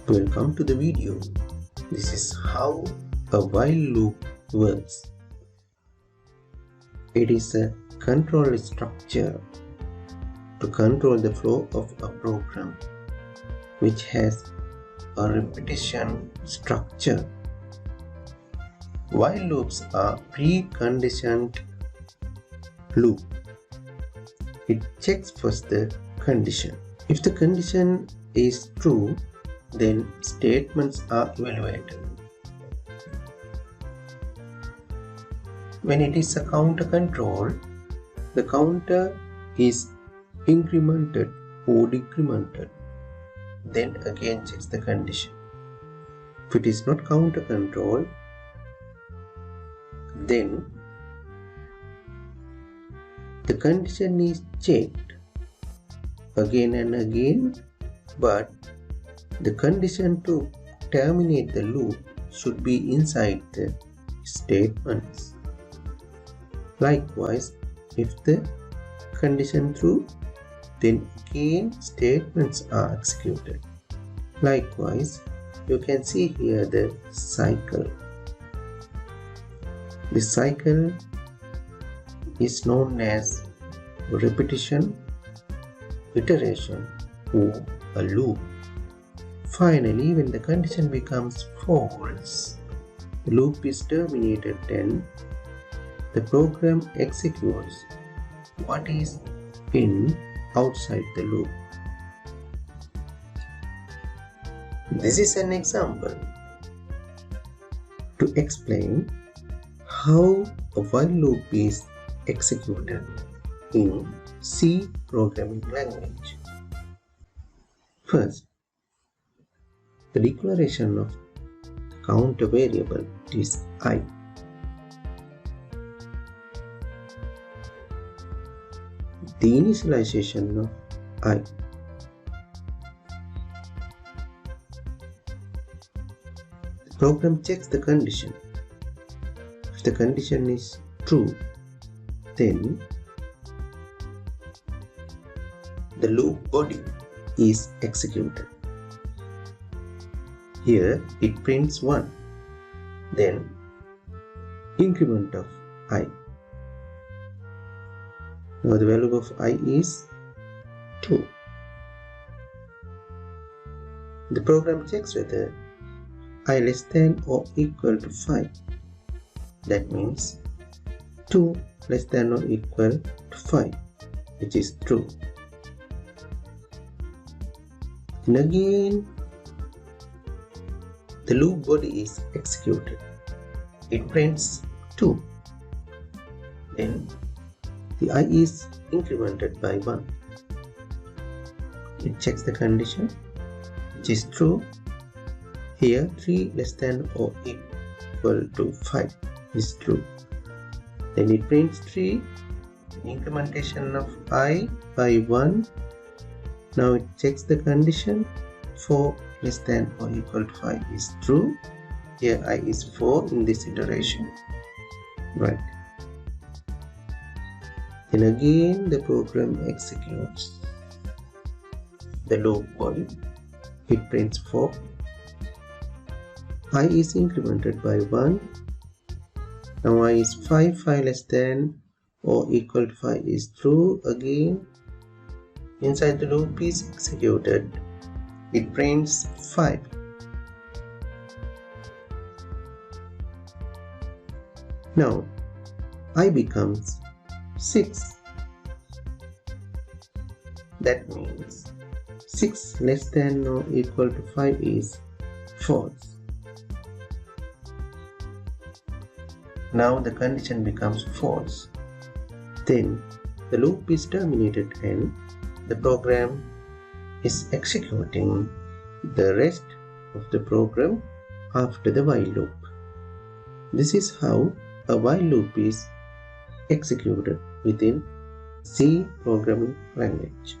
Welcome to the video. This is how a while loop works. It is a control structure to control the flow of a program which has a repetition structure. While loops are preconditioned loop. It checks first the condition. If the condition is true, then statements are evaluated. When it is a counter control, the counter is incremented or decremented, then again checks the condition. If it is not counter control, then the condition is checked again and again, but the condition to terminate the loop should be inside the statements. Likewise, if the condition true, then again statements are executed. Likewise, you can see here the cycle. This cycle is known as repetition, iteration, or a loop. Finally, when the condition becomes false, the loop is terminated and the program executes what is in outside the loop. This is an example to explain how a while loop is executed in C programming language. First, the declaration of the counter variable is I. The initialization of I. The program checks the condition. If the condition is true, then the loop body is executed. Here it prints 1, then increment of I. Now the value of I is 2. The program checks whether I less than or equal to 5. That means 2 less than or equal to 5, which is true. And again, the loop body is executed. It prints 2. Then the I is incremented by 1. It checks the condition, which is true. Here 3 less than or equal to 5 is true. Then it prints 3, incrementation of I by 1. Now it checks the condition, 4 less than or equal to 5 is true. Here I is 4 in this iteration. Right. Then again the program executes the loop body. It prints 4. I is incremented by 1. Now I is 5, 5 less than or equal to 5 is true. Again, inside the loop is executed. It prints 5. Now I becomes 6. That means 6 less than or equal to 5 is false. Now the condition becomes false. Then the loop is terminated and the program is executing the rest of the program after the while loop. This is how a while loop is executed within C programming language.